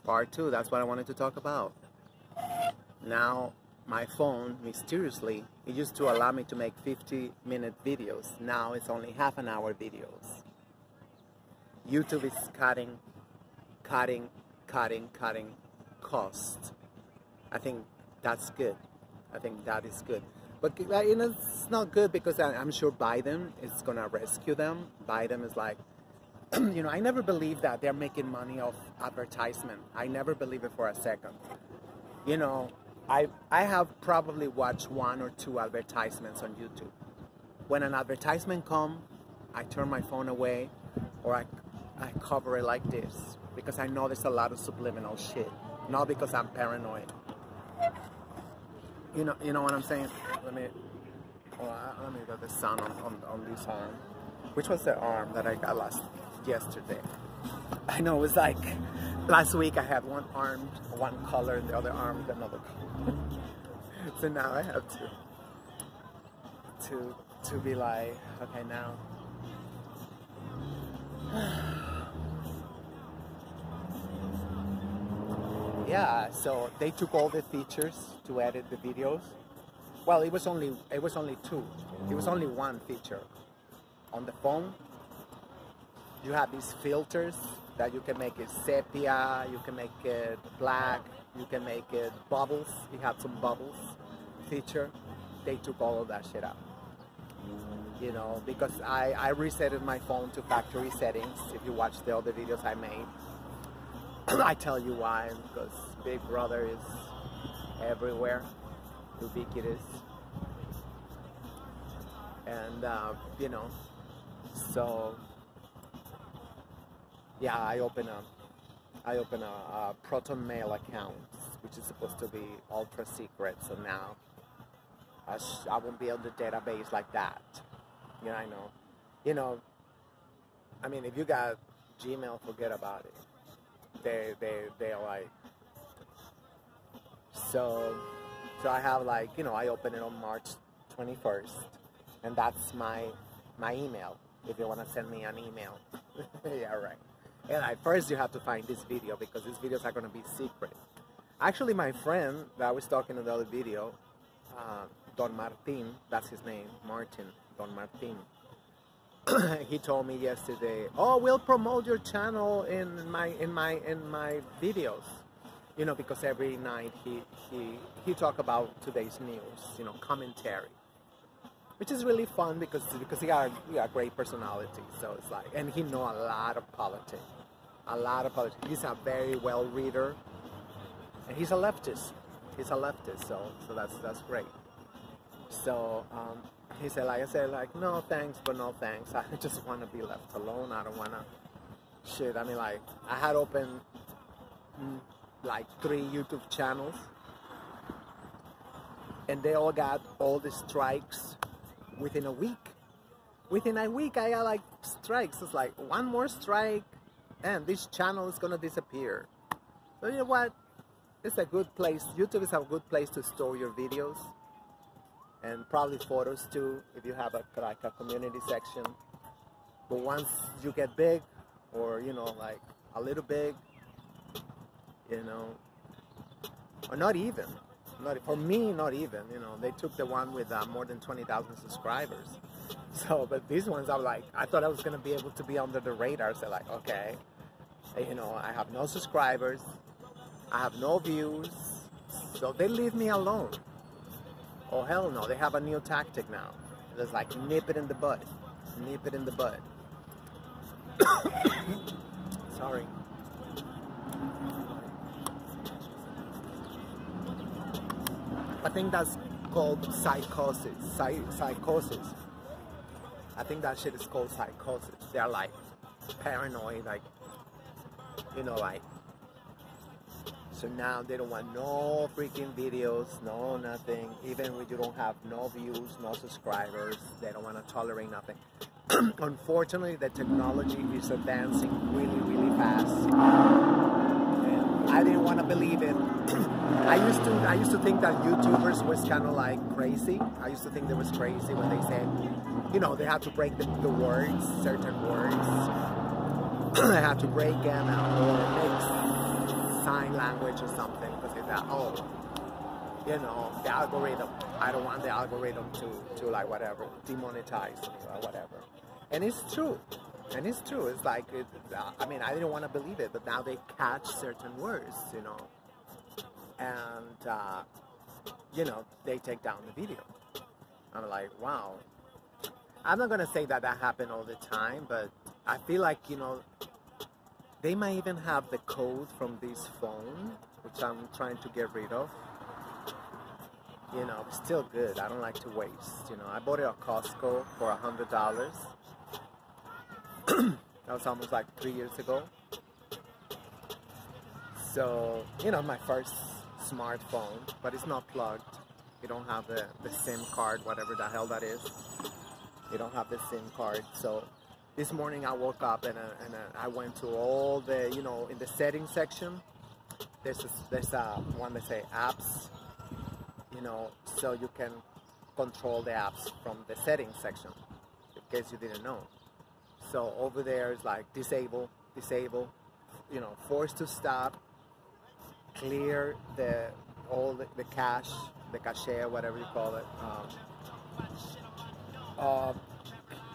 Part 2, that's what I wanted to talk about. Now, my phone, mysteriously, it used to allow me to make 50-minute videos. Now it's only half-an-hour videos. YouTube is cutting cost. I think that's good. I think that is good. But you know, it's not good because I'm sure Biden is gonna rescue them. Biden is like, you know, I never believed that they're making money off advertisement. I never believed it for a second. You know, I have probably watched 1 or 2 advertisements on YouTube. When an advertisement comes, I turn my phone away or I cover it like this because I know there's a lot of subliminal shit. Not because I'm paranoid. You know what I'm saying? Let me get the sun on this arm. Which was the arm that I got yesterday? I know it was like last week I had one arm, one color, and the other arm another color. So now I have to be like, okay, now. Yeah, so they took all the features to edit the videos. Well, it was only 2. It was only 1 feature. On the phone, you have these filters that you can make it sepia, you can make it black, you can make it bubbles. You have some bubbles feature. They took all of that shit out. You know, because I resetted my phone to factory settings. If you watch the other videos I made, I tell you why, because Big Brother is everywhere, ubiquitous, and you know, so yeah, I open a Proton Mail account, which is supposed to be ultra secret. So now I won't be on the database like that. You know, I know, you know. I mean, if you got Gmail, forget about it. They're like, so I have like, you know, I open it on March 21st, and that's my email. If you want to send me an email, yeah, right. And first you have to find this video because these videos are gonna be secret. Actually, my friend that I was talking in the other video, Don Martin, that's his name, Martin, Don Martin. He told me yesterday, oh, we'll promote your channel in my videos, you know, because every night he talk about today's news, you know, commentary, which is really fun because he got a great personality. So it's like, and he know a lot of politics. He's a very well reader, and he's a leftist. So that's great. So he said, like I said, like, no thanks, but no thanks. I just want to be left alone. I don't want to shit. I mean, like, I had opened like 3 YouTube channels, and they all got all the strikes within a week. Within a week, I got like strikes. It's like 1 more strike, and this channel is gonna disappear. So you know what? It's a good place. YouTube is a good place to store your videos. And probably photos too, if you have like a community section. But once you get big, or you know, like a little big, you know, or not even, for me, not even, you know, they took the one with more than 20,000 subscribers. So, but these ones, I thought I was gonna be able to be under the radar. So like, okay, you know, I have no subscribers, I have no views, so they leave me alone. Oh, hell no, they have a new tactic now. It's like, nip it in the bud. Nip it in the bud. Sorry. I think that's called psychosis. Psychosis. I think that shit is called psychosis. They're like paranoid, like, you know, like. So now they don't want no freaking videos, no nothing. Even when you don't have no views, no subscribers, they don't want to tolerate nothing. Unfortunately, the technology is advancing really, really fast. And I didn't want to believe it. I used to think that YouTubers was kind of like crazy. I used to think they was crazy when they said, you know, they have to break the words, certain words. They have to break them or mix sign language or something, because they thought, oh, you know, the algorithm, I don't want the algorithm to like whatever, demonetize me or whatever. And it's true. And it's true. It's like, I mean, I didn't want to believe it, but now they catch certain words, you know. And, you know, they take down the video. I'm like, wow. I'm not going to say that that happened all the time, but I feel like, you know, they might even have the code from this phone, which I'm trying to get rid of. You know, it's still good. I don't like to waste. You know, I bought it at Costco for $100. That was almost like 3 years ago. So, you know, my first smartphone, but it's not plugged. You don't have the SIM card, whatever the hell that is. You don't have the SIM card. So this morning I woke up and I went to all the, you know, in the settings section, there's a one that say apps, you know, so you can control the apps from the settings section, in case you didn't know. So over there is like disable, you know, force to stop, clear all the cache, the cache, whatever you call it,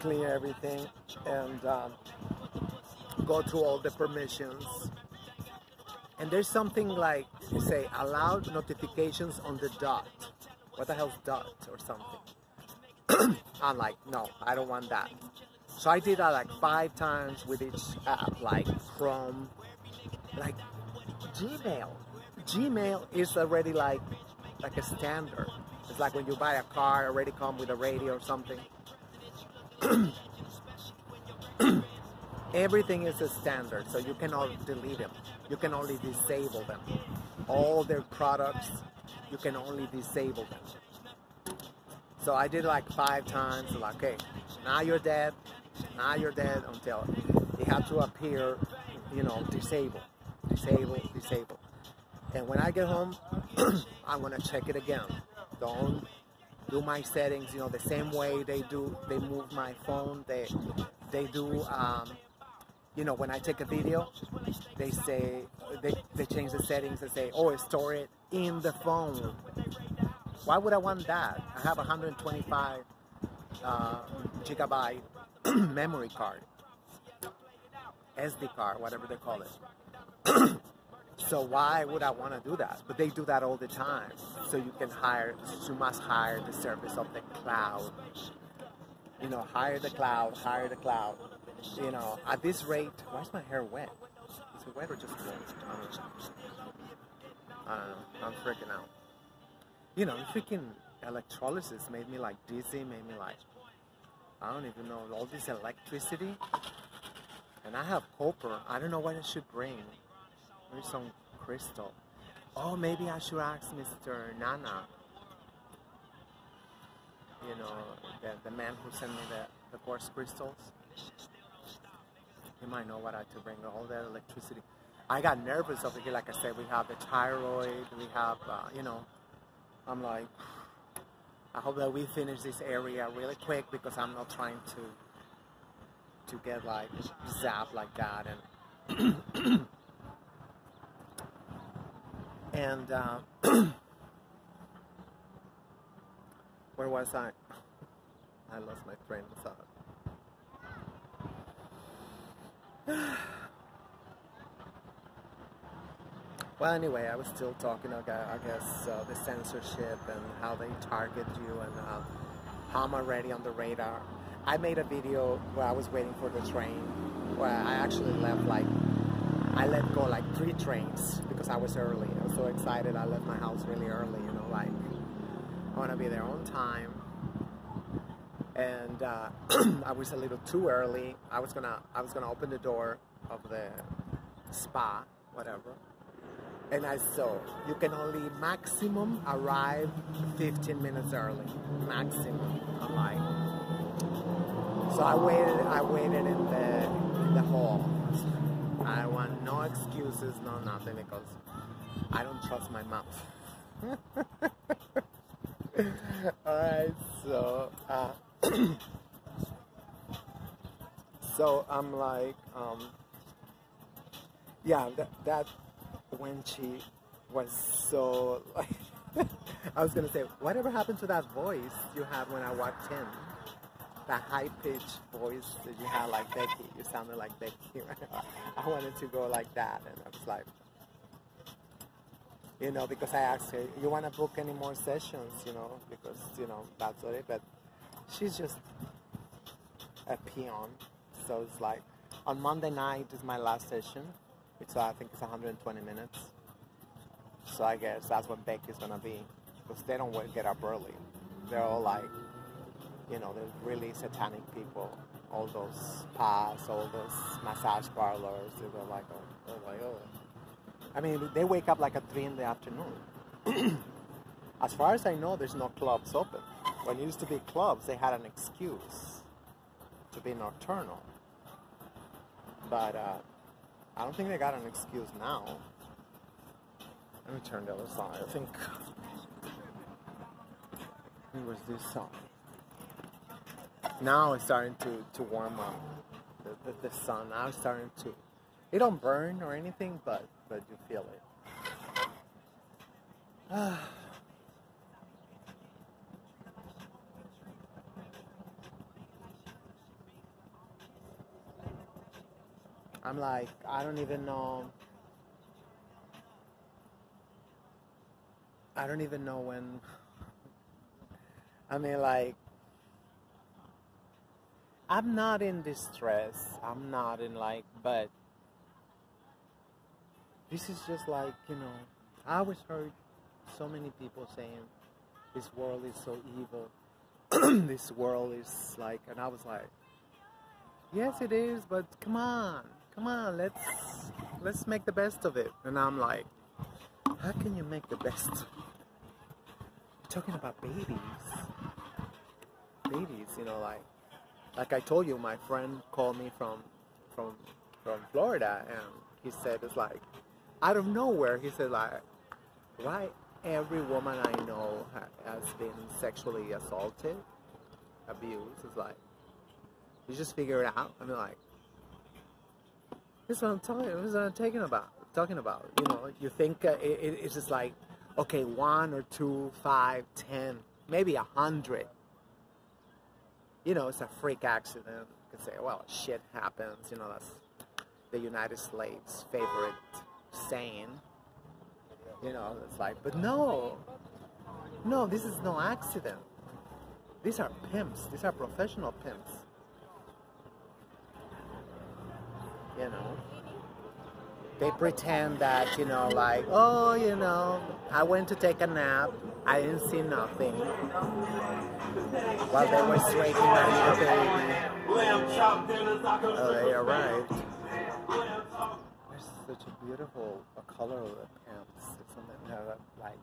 clear everything, and go through all the permissions. And there's something like, say, allow notifications on the dot. What the hell's dot or something? I'm like, no, I don't want that. So I did that like 5 times with each app, like Chrome, like Gmail. Gmail is already like a standard. It's like when you buy a car, already come with a radio or something. Everything is a standard, so you cannot delete them. You can only disable them. All their products, you can only disable them. So I did like 5 times, like, okay, now you're dead, until it had to appear, you know, disable. And when I get home, I'm gonna check it again. Don't do my settings, you know, the same way they move my phone. They do, you know, when I take a video, they say, they change the settings and say, oh, store it in the phone. Why would I want that? I have a 125 gigabyte memory card, SD card, whatever they call it. So why would I want to do that? But they do that all the time. So you must hire the service of the cloud. You know, hire the cloud. You know, at this rate, why is my hair wet? Is it wet or just wet? I don't know. I'm freaking out. You know, freaking electrolysis made me like dizzy, made me like, I don't even know, all this electricity. And I have copper. I don't know what I should bring. Maybe some crystal. Oh, maybe I should ask Mr. Nana. You know, the man who sent me the quartz crystals. He might know what I have to bring, all that electricity. I got nervous over here. Like I said, we have the thyroid. We have, you know, I'm like, I hope that we finish this area really quick, because I'm not trying to get like zapped like that. And and where was I? I lost my train of thought. Well, anyway, I was still talking, I guess, the censorship and how they target you, and how I'm already on the radar. I made a video where I was waiting for the train, where I actually I let go like 3 trains because I was early. I was so excited. I left my house really early, you know, like I want to be there on time. And I was a little too early. I was gonna open the door of the spa, whatever. And I saw you can only maximum arrive 15 minutes early, maximum. I'm like, so I waited in the hall. I want no excuses, no nothing, because I don't trust my mouth. Alright, so so I'm like, yeah, that when she was so, I was gonna say, whatever happened to that voice you had when I walked in? That high-pitched voice that you had like Becky. You sounded like Becky. I wanted to go like that, and I was like, you know, because I asked her, you want to book any more sessions, you know, because, you know, that's what it, but she's just a peon. So it's like, on Monday night is my last session, which I think is 120 minutes. So I guess that's what Becky's going to be, because they don't get up early. They're all like, you know, they're really satanic people. All those spas, all those massage parlors, they're like, oh. I mean, they wake up like at 3 in the afternoon. As far as I know, there's no clubs open. When it used to be clubs, they had an excuse to be nocturnal. But I don't think they got an excuse now. Let me turn the other side. I think it was this side. Now it's starting to warm up. The sun now is starting to. It don't burn or anything, but you feel it. I'm like, I don't even know. I don't even know when. I mean, like, I'm not in distress. I'm not in like, but this is just like, you know, I always heard so many people saying this world is so evil. This world is like, and I was like, yes, it is, but come on, let's make the best of it. And I'm like, how can you make the best? We're talking about babies, you know, like I told you, my friend called me from Florida, and he said, it's like, out of nowhere, he said, like, why every woman I know has been sexually assaulted, abused. It's like, you just figure it out. I mean, like, this is what I'm talking about. You know, you think it's just like, okay, 1 or 2, 5, 10, maybe 100. You know, it's a freak accident. You can say, well, shit happens. You know, that's the United States' favorite saying. You know, it's like, but no, this is no accident. These are pimps. These are professional pimps. You know, they pretend that, you know, like, oh, you know, I went to take a nap, I didn't see nothing, while they were straightening out the baby. Oh, they arrived. There's such a beautiful color of the pants. It's something like,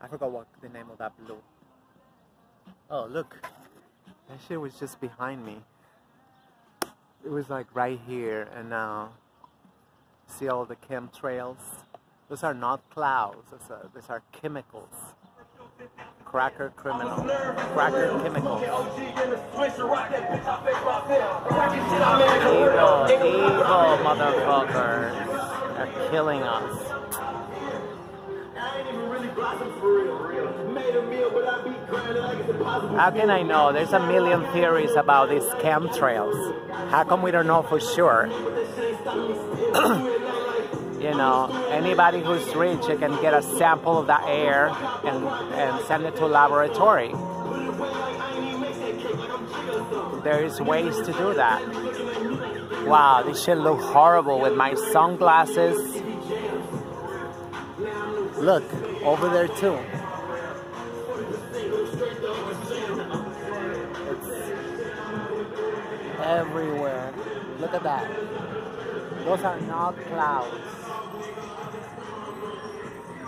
I forgot what the name of that blue. Oh, look, that shit was just behind me. It was like right here, and now see all the chemtrails? Those are not clouds, those are chemicals. Cracker criminal. Cracker chemicals. Evil motherfuckers are killing us. How can I know? There's a million theories about these chemtrails. How come we don't know for sure? You know, anybody who's rich can get a sample of the air and send it to a laboratory. There is ways to do that. Wow, this shit look horrible with my sunglasses. Look, over there too. Everywhere. Look at that. Those are not clouds.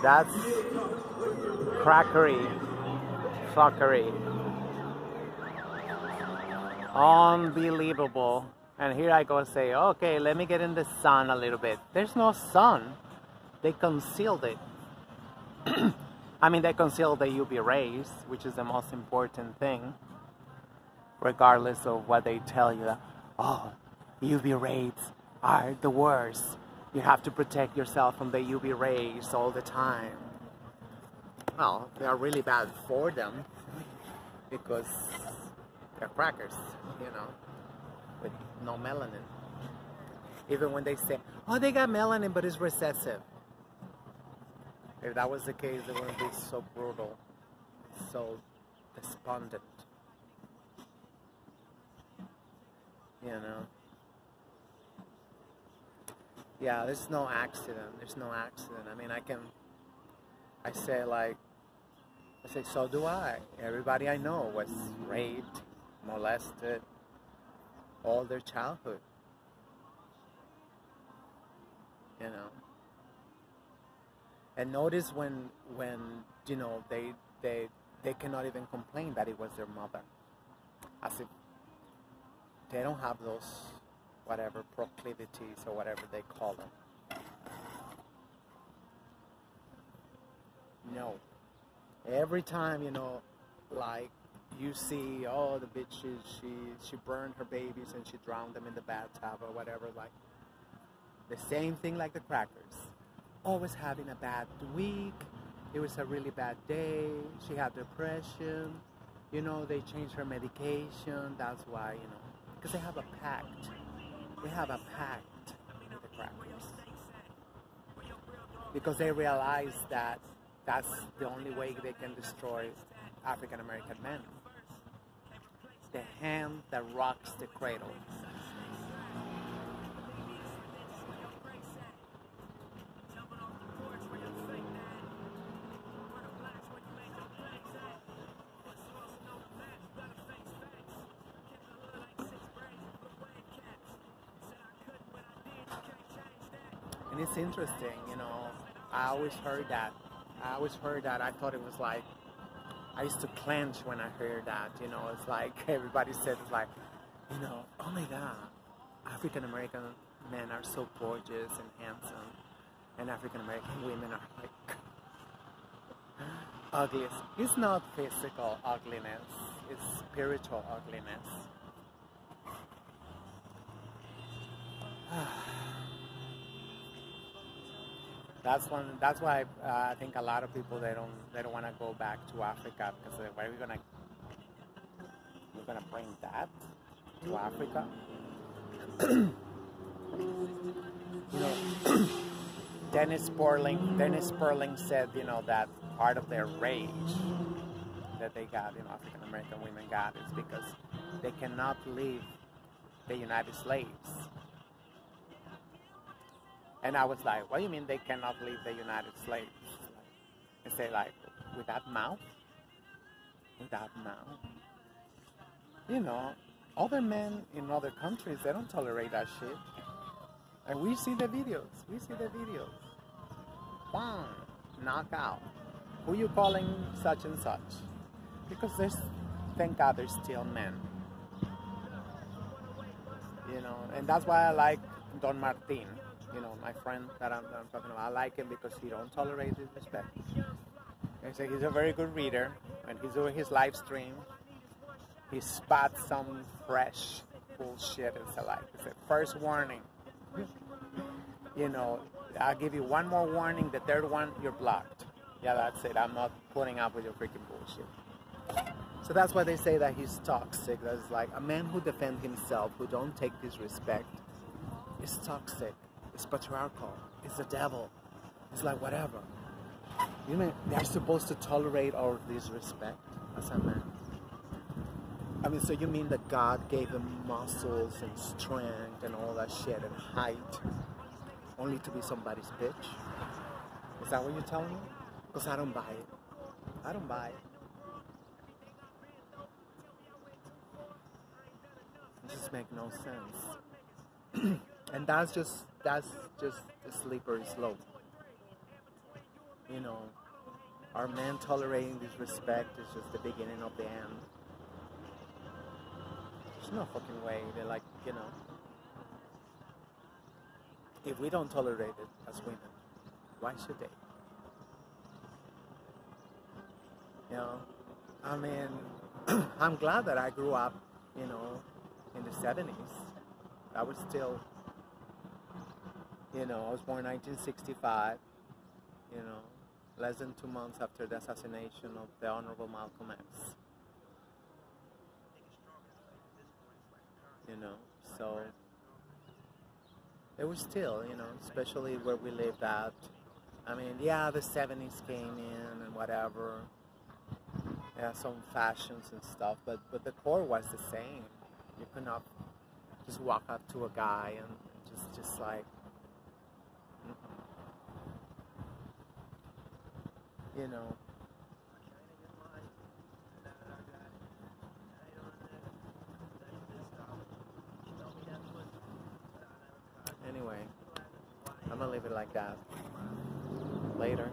That's crackery, fuckery. Unbelievable. And here I go and say, okay, let me get in the sun a little bit. There's no sun. They concealed it. I mean, they concealed the UV rays, which is the most important thing. Regardless of what they tell you, oh, UV rays are the worst. You have to protect yourself from the UV rays all the time. Well, they are really bad for them because they're crackers, you know, with no melanin. Even when they say, oh, they got melanin, but it's recessive. If that was the case, they wouldn't be so brutal, so despondent. You know? Yeah, there's no accident. There's no accident. I mean, I say, so do I. Everybody I know was raped, molested, all their childhood. You know? And notice when you know, they cannot even complain that it was their mother. As if they don't have those, whatever, proclivities or whatever they call them. No. Every time, you know, like you see, oh, the bitch, she burned her babies and she drowned them in the bathtub or whatever, like the same thing like the crackers. Always having a bad week. It was a really bad day. She had depression. You know, they changed her medication. That's why, you know, because they have a pact. They have a pact with the crackers. Because they realize that that's the only way they can destroy African American men. The hand that rocks the cradle. And it's interesting, you know, I always heard that. I thought it was like, I used to clench when I heard that, you know, it's like, everybody said, it's like, you know, oh my God, African American men are so gorgeous and handsome, and African American women are like, ugliest. It's not physical ugliness, it's spiritual ugliness. That's why I think a lot of people they don't want to go back to Africa because where are we gonna bring that to Africa? You know, Dennis Sperling said, you know, that part of their rage that they got, you know, African American women got is because they cannot leave the United States. And I was like, what do you mean they cannot leave the United States? And say, like, with that mouth? With that mouth? You know, other men in other countries, they don't tolerate that shit. And we see the videos. Bang! Knockout. Who you calling such and such? Because thank God there's still men. You know, and that's why I like Don Martin. You know, my friend that I'm talking about, I like him because he don't tolerate disrespect. And so he's a very good reader. When he's doing his live stream, he spots some fresh bullshit. It's a first warning. You know, I'll give you one more warning. The third one, you're blocked. Yeah, that's it. I'm not putting up with your freaking bullshit. So that's why they say that he's toxic. That's like a man who defends himself, who don't take disrespect, is toxic. It's patriarchal. It's the devil. It's like whatever. You mean they're supposed to tolerate our disrespect as a man? I mean, so you mean that God gave them muscles and strength and all that shit and height only to be somebody's bitch? Is that what you're telling me? Because I don't buy it. I don't buy it. It just makes no sense. And that's just the slippery slope. You know, our men tolerating disrespect is just the beginning of the end. There's no fucking way. They're like, you know, if we don't tolerate it as women, why should they? You know, I mean, I'm glad that I grew up, you know, in the 70s. I was still You know, I was born in 1965, you know, less than 2 months after the assassination of the Honorable Malcolm X. You know, so it was still, you know, especially where we lived at. I mean, yeah, the 70s came in and whatever. Yeah, some fashions and stuff, but the core was the same. You could not just walk up to a guy and just like, you know. Anyway, I'm gonna leave it like that. Later.